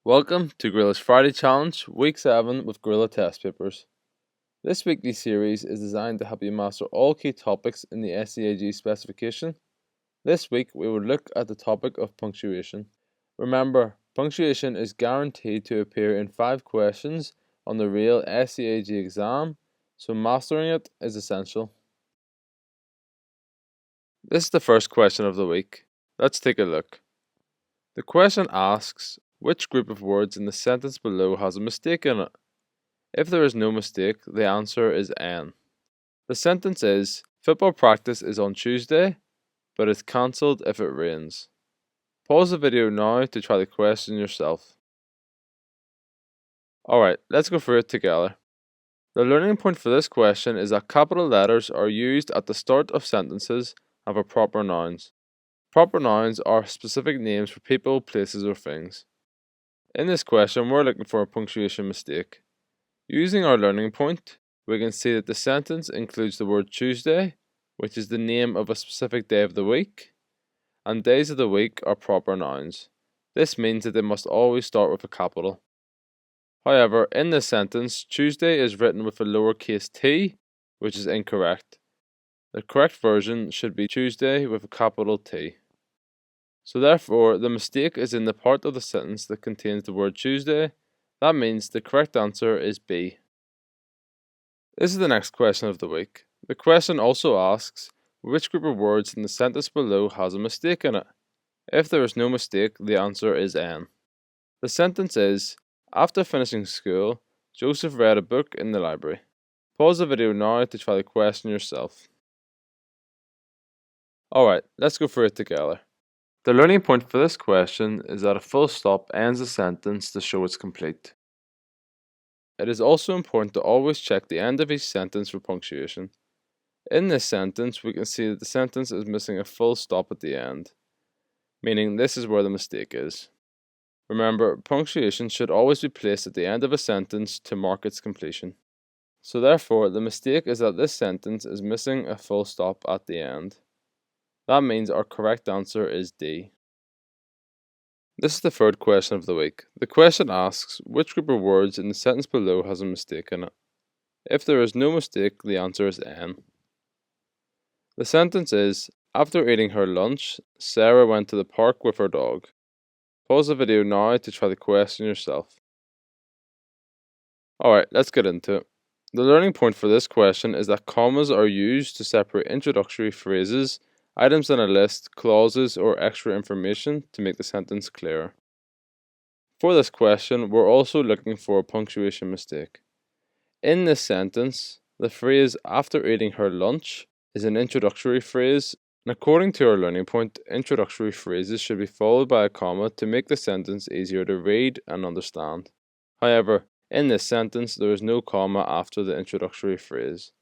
Welcome to Gorilla's Friday Challenge, Week 7 with Gorilla Test Papers. This weekly series is designed to help you master all key topics in the SEAG specification. This week we will look at the topic of punctuation. Remember, punctuation is guaranteed to appear in 5 questions on the real SEAG exam, so mastering it is essential. This is the first question of the week. Let's take a look. The question asks, which group of words in the sentence below has a mistake in it? If there is no mistake, the answer is N. The sentence is, football practice is on Tuesday, but it's cancelled if it rains. Pause the video now to try the question yourself. Alright, let's go through it together. The learning point for this question is that capital letters are used at the start of sentences and for proper nouns. Proper nouns are specific names for people, places, or things. In this question, we're looking for a punctuation mistake. Using our learning point, we can see that the sentence includes the word Tuesday, which is the name of a specific day of the week, and days of the week are proper nouns. This means that they must always start with a capital. However, in this sentence, Tuesday is written with a lowercase t, which is incorrect. The correct version should be Tuesday with a capital T. So therefore, the mistake is in the part of the sentence that contains the word Tuesday. That means the correct answer is B. This is the next question of the week. The question also asks, which group of words in the sentence below has a mistake in it? If there is no mistake, the answer is N. The sentence is, after finishing school, Joseph read a book in the library. Pause the video now to try the question yourself. Alright, let's go through it together. The learning point for this question is that a full stop ends a sentence to show it's complete. It is also important to always check the end of each sentence for punctuation. In this sentence, we can see that the sentence is missing a full stop at the end, meaning this is where the mistake is. Remember, punctuation should always be placed at the end of a sentence to mark its completion. So therefore, the mistake is that this sentence is missing a full stop at the end. That means our correct answer is D. This is the third question of the week. The question asks, which group of words in the sentence below has a mistake in it? If there is no mistake, the answer is N. The sentence is, after eating her lunch, Sarah went to the park with her dog. Pause the video now to try the question yourself. Alright, let's get into it. The learning point for this question is that commas are used to separate introductory phrases, items in a list, clauses, or extra information to make the sentence clearer. For this question, we're also looking for a punctuation mistake. In this sentence, the phrase after eating her lunch is an introductory phrase, and according to our learning point, introductory phrases should be followed by a comma to make the sentence easier to read and understand. However, in this sentence, there is no comma after the introductory phrase.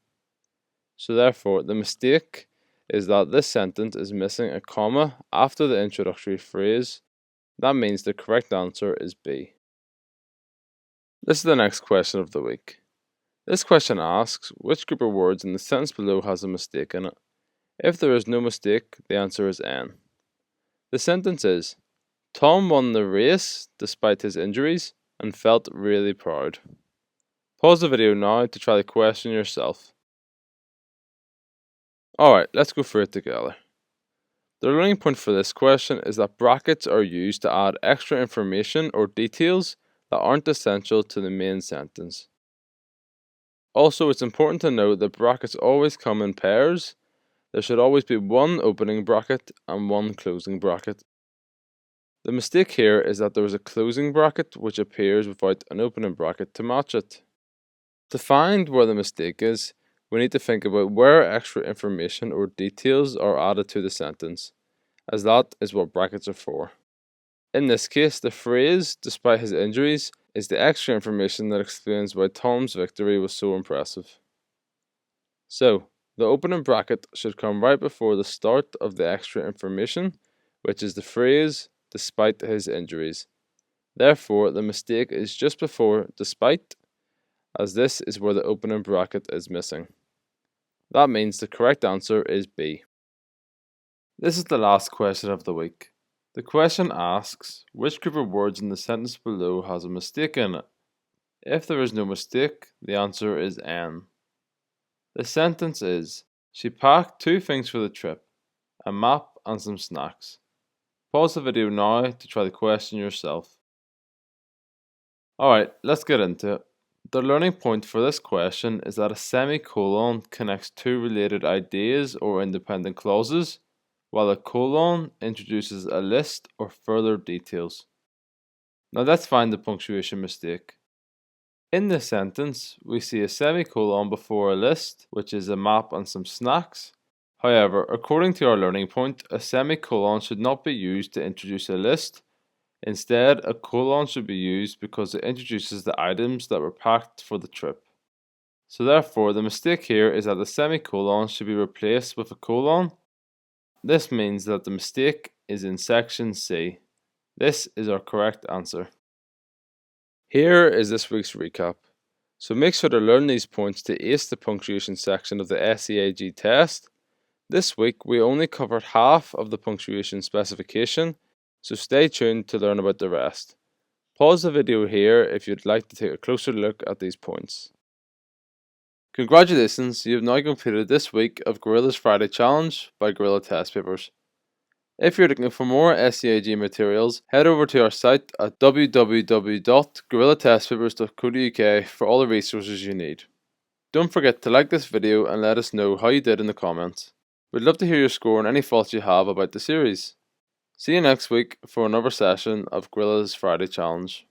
So therefore, the mistake is that this sentence is missing a comma after the introductory phrase. That means the correct answer is B. This is the next question of the week. This question asks, which group of words in the sentence below has a mistake in it? If there is no mistake, the answer is N. The sentence is, Tom won the race despite his injuries and felt really proud. Pause the video now to try the question yourself. Alright, let's go through it together. The learning point for this question is that brackets are used to add extra information or details that aren't essential to the main sentence. Also, it's important to note that brackets always come in pairs. There should always be one opening bracket and one closing bracket. The mistake here is that there is a closing bracket which appears without an opening bracket to match it. To find where the mistake is, we need to think about where extra information or details are added to the sentence, as that is what brackets are for. In this case, the phrase, despite his injuries, is the extra information that explains why Tom's victory was so impressive. So, the opening bracket should come right before the start of the extra information, which is the phrase, despite his injuries. Therefore, the mistake is just before despite, as this is where the opening bracket is missing. That means the correct answer is B. This is the last question of the week. The question asks, which group of words in the sentence below has a mistake in it? If there is no mistake, the answer is N. The sentence is, she packed 2 things for the trip, a map and some snacks. Pause the video now to try the question yourself. Alright, let's get into it. The learning point for this question is that a semicolon connects 2 related ideas or independent clauses, while a colon introduces a list or further details. Now let's find the punctuation mistake. In this sentence, we see a semicolon before a list, which is a map and some snacks. However, according to our learning point, a semicolon should not be used to introduce a list. Instead, a colon should be used because it introduces the items that were packed for the trip. So therefore, the mistake here is that the semicolon should be replaced with a colon. This means that the mistake is in section C. This is our correct answer. Here is this week's recap. So make sure to learn these points to ace the punctuation section of the SEAG test. This week we only covered half of the punctuation specification, so stay tuned to learn about the rest. Pause the video here if you'd like to take a closer look at these points. Congratulations, you have now completed this week of Gorilla's Friday Challenge by Gorilla Test Papers. If you're looking for more SEAG materials, head over to our site at www.gorillatestpapers.co.uk for all the resources you need. Don't forget to like this video and let us know how you did in the comments. We'd love to hear your score and any thoughts you have about the series. See you next week for another session of Gorilla's Friday Challenge.